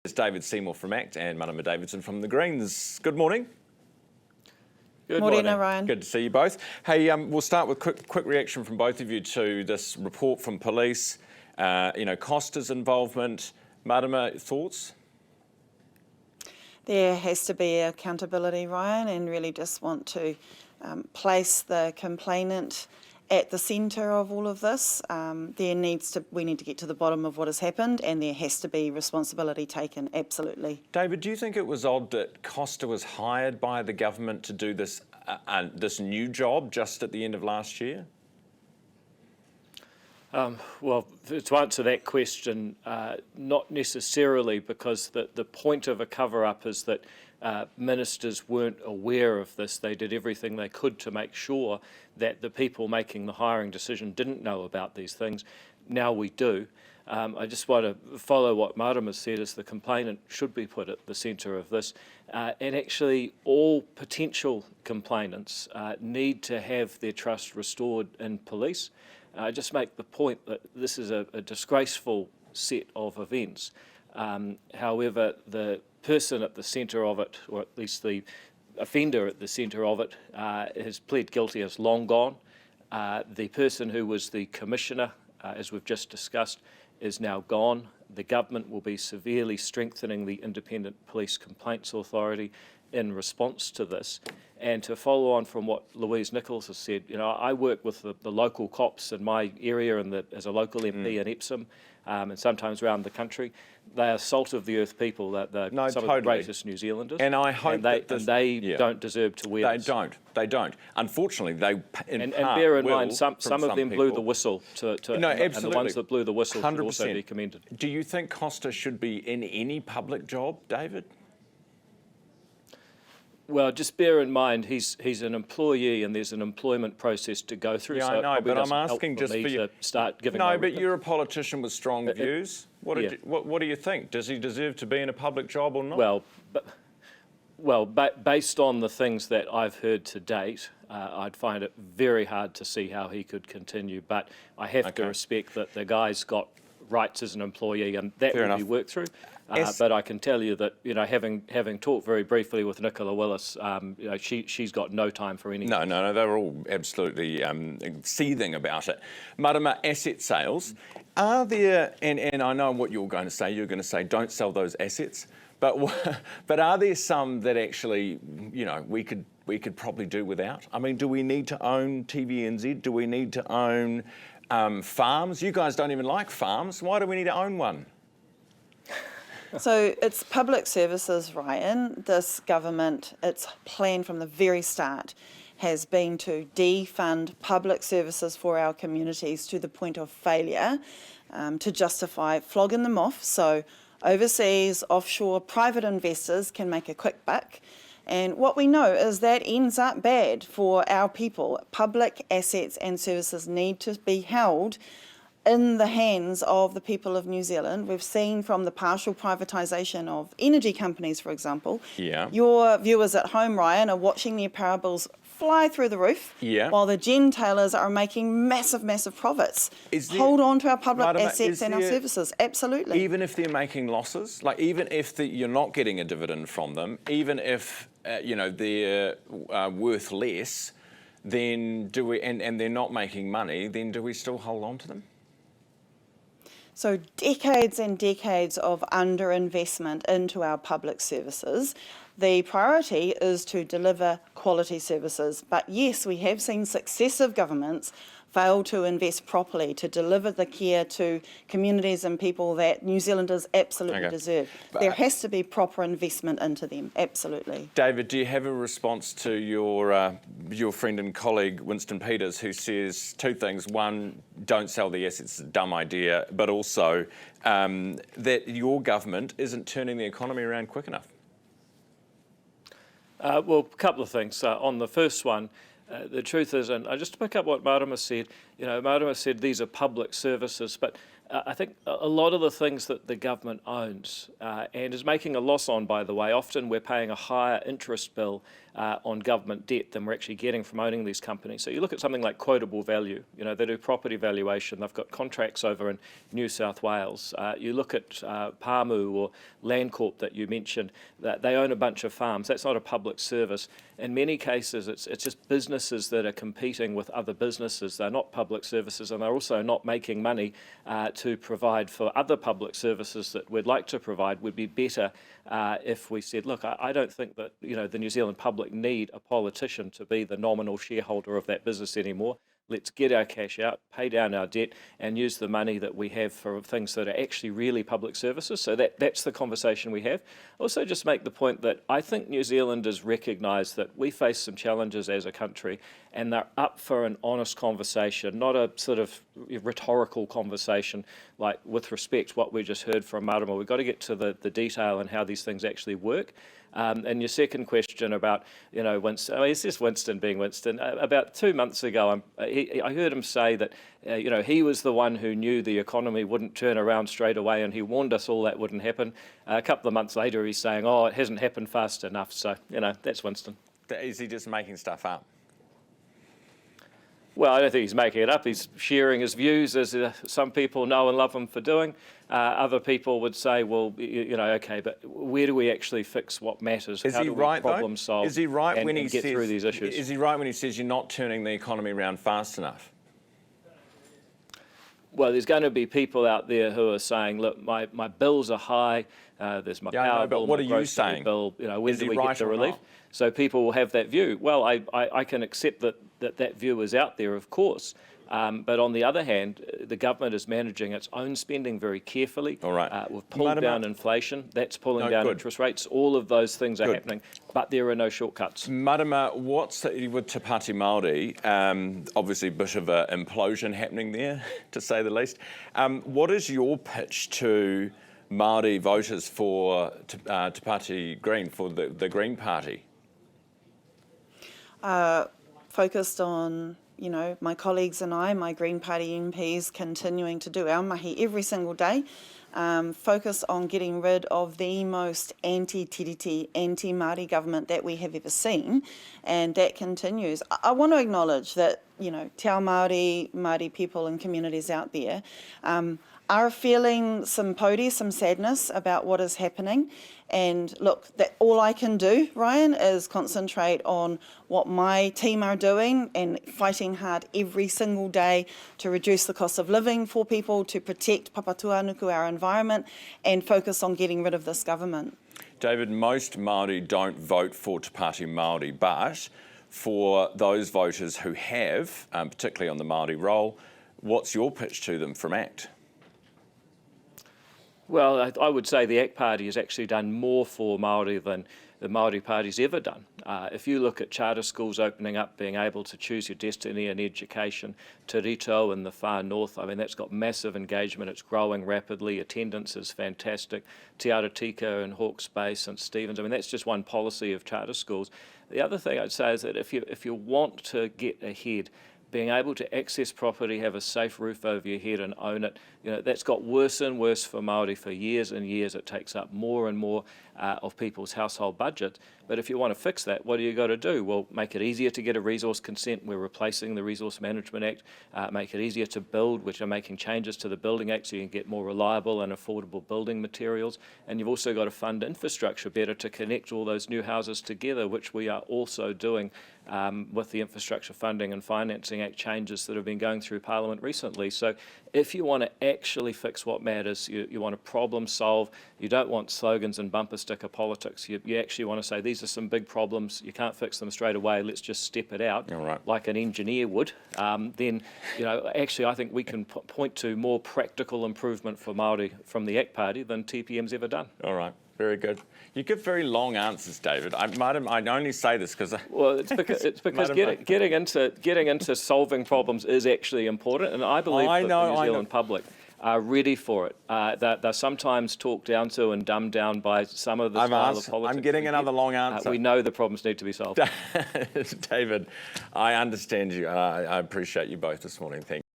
It's David Seymour from ACT and Pāti Davidson from the Greens. Good morning. Good morning, Ryan. Good to see you both. Hey, we'll start with quick reaction from both of you to this report from police. Costa's involvement. Marama, thoughts? There has to be accountability, Ryan, and really just want to place the complainant at the centre of all of this. We need to get to the bottom of what has happened, and there has to be responsibility taken, absolutely. David, do you think it was odd that Costa was hired by the government to do this new job just at the end of last year? Well, to answer that question, not necessarily, because the point of a cover-up is that ministers weren't aware of this. They did everything they could to make sure that the people making the hiring decision didn't know about these things. Now we do. I just want to follow what Marama said, is the complainant should be put at the centre of this. And actually all potential complainants need to have their trust restored in police. I just make the point that this is a disgraceful set of events. However, the person at the centre of it, or at least the offender at the centre of it, has pled guilty, is long gone. The person who was the commissioner, as we've just discussed, is now gone. The government will be severely strengthening the Independent Police Complaints Authority in response to this. And to follow on from what Louise Nichols has said, I work with the local cops in my area and as a local MP in Epsom, and sometimes around the country. They are salt of the earth people. They're some of the greatest New Zealanders. And I hope they don't deserve to wear this. They don't. Unfortunately, they and bear in mind, some of them blew the whistle No, absolutely. And the ones that blew the whistle 100%. should also be commended. Do you think Costa should be in any public job, David? Well, just bear in mind he's an employee, and there's an employment process to go through. Yeah, so I know, but I'm asking just for you to start giving. No, but you're a politician with strong views. What do you think? Does he deserve to be in a public job or not? Well, based on the things that I've heard to date, I'd find it very hard to see how he could continue. But I have to respect that the guy's got rights as an employee, and that will be worked through. But I can tell you that, having talked very briefly with Nicola Willis, she's got no time for anything. No, they're all absolutely seething about it. Marama, asset sales. Are there, and I know what you're going to say, don't sell those assets, but are there some that actually, we could probably do without? I mean, do we need to own TVNZ? Do we need to own farms? You guys don't even like farms. Why do we need to own one? So it's public services, Ryan. This government, its plan from the very start has been to defund public services for our communities to the point of failure, to justify flogging them off. So overseas, offshore, private investors can make a quick buck. And what we know is that ends up bad for our people. Public assets and services need to be held in the hands of the people of New Zealand. We've seen from the partial privatisation of energy companies, for example. Yeah. Your viewers at home, Ryan, are watching their power bills fly through the roof, while the gentailers are making massive profits. Hold on to our public assets and our services, absolutely. Even if they're making losses, like even if you're not getting a dividend from them, even if they're worth less, then do we? And they're not making money, then do we still hold on to them? So decades and decades of underinvestment into our public services. The priority is to deliver quality services. But yes, we have seen successive governments fail to invest properly to deliver the care to communities and people that New Zealanders absolutely deserve. There has to be proper investment into them, absolutely. David, do you have a response to your friend and colleague Winston Peters, who says two things? One, don't sell the assets, it's a dumb idea, but also that your government isn't turning the economy around quick enough? Well, a couple of things. On the first one, the truth is, and just to pick up what Marama said, Marama said these are public services, but I think a lot of the things that the government owns and is making a loss on, by the way, often we're paying a higher interest bill on government debt than we're actually getting from owning these companies. So you look at something like quotable value, you know, they do property valuation, they've got contracts over in New South Wales. You look at Pāmu or Landcorp that you mentioned, that they own a bunch of farms. That's not a public service. In many cases, it's just businesses that are competing with other businesses. They're not public services, and they're also not making money to provide for other public services that we'd like to provide. Would be better if we said, look, I don't think that, you know, the New Zealand public need a politician to be the nominal shareholder of that business anymore. Let's get our cash out, pay down our debt, and use the money that we have for things that are actually really public services. So that's the conversation we have. Also, just make the point that I think New Zealanders recognise that we face some challenges as a country, and they're up for an honest conversation, not a sort of rhetorical conversation like, with respect, what we just heard from Marama. We've got to get to the detail and how these things actually work. And your second question about, you know, Winston, I mean, it's just Winston being Winston. About 2 months ago, I heard him say that, you know, he was the one who knew the economy wouldn't turn around straight away, and he warned us all that wouldn't happen. A couple of months later, he's saying, oh, it hasn't happened fast enough. So, you know, that's Winston. Is he just making stuff up? Well, I don't think he's making it up. He's sharing his views, as some people know and love him for doing. Other people would say, well, you know, okay, but where do we actually fix what matters? Is How he do we right, problem though? solve Is he right and, when he and get says, through these issues? Is he right when he says you're not turning the economy around fast enough? Well, there's going to be people out there who are saying, look, my bills are high, there's my power bill, what my are you grocery saying? bill, you know, when Is do he we right get the or relief? not? So people will have that view. Well, I can accept that view is out there, of course. But on the other hand, the government is managing its own spending very carefully. All right. We've pulled down inflation. That's pulling down interest rates. All of those things are happening, but there are no shortcuts. Marama, what's with Te Pāti Māori? Obviously, a bit of an implosion happening there, to say the least. What is your pitch to Māori voters for Te Pāti Green, for the Green Party? Focused on, you know, my colleagues and I, my Green Party MPs, continuing to do our mahi every single day, focus on getting rid of the most anti-tiriti, anti-Māori government that we have ever seen, and that continues. I want to acknowledge that, you know, Te Ao Māori people and communities out there are feeling some pōti, some sadness about what is happening. And look, that all I can do, Ryan, is concentrate on what my team are doing and fighting hard every single day to reduce the cost of living for people, to protect Papatūānuku, our environment, and focus on getting rid of this government. David, most Māori don't vote for Te Pāti Māori, but for those voters who have, particularly on the Māori roll, what's your pitch to them from ACT? Well, I would say the ACT Party has actually done more for Māori than the Māori Party's ever done. If you look at charter schools opening up, being able to choose your destiny in education, Te Rito in the far north, I mean, that's got massive engagement, it's growing rapidly, attendance is fantastic, Te Aratika and Hawke's Bay, St Stephen's, I mean, that's just one policy of charter schools. The other thing I'd say is that if you want to get ahead, being able to access property, have a safe roof over your head and own it, you know, that's got worse and worse for Māori for years and years. It takes up more and more of people's household budget. But if you want to fix that, what do you got to do? Well, make it easier to get a resource consent. We're replacing the Resource Management Act. Make it easier to build, which are making changes to the Building Act so you can get more reliable and affordable building materials. And you've also got to fund infrastructure better to connect all those new houses together, which we are also doing with the Infrastructure Funding and Financing Act changes that have been going through Parliament recently. So if you want to actually fix what matters, you want to problem solve, you don't want slogans and bumper sticker politics. You actually want to say, these are some big problems, you can't fix them straight away, let's just step it out, like an engineer would. Then, you know, actually I think we can point to more practical improvement for Māori from the ACT Party than TPM's ever done. All right. Very good. You give very long answers, David. I only say this because... Well, it's because getting into solving problems is actually important, and I believe that the New Zealand public are ready for it. They're sometimes talked down to and dumbed down by some of the style of politics. I'm getting another long answer. We know the problems need to be solved. David, I understand you. I appreciate you both this morning. Thank you.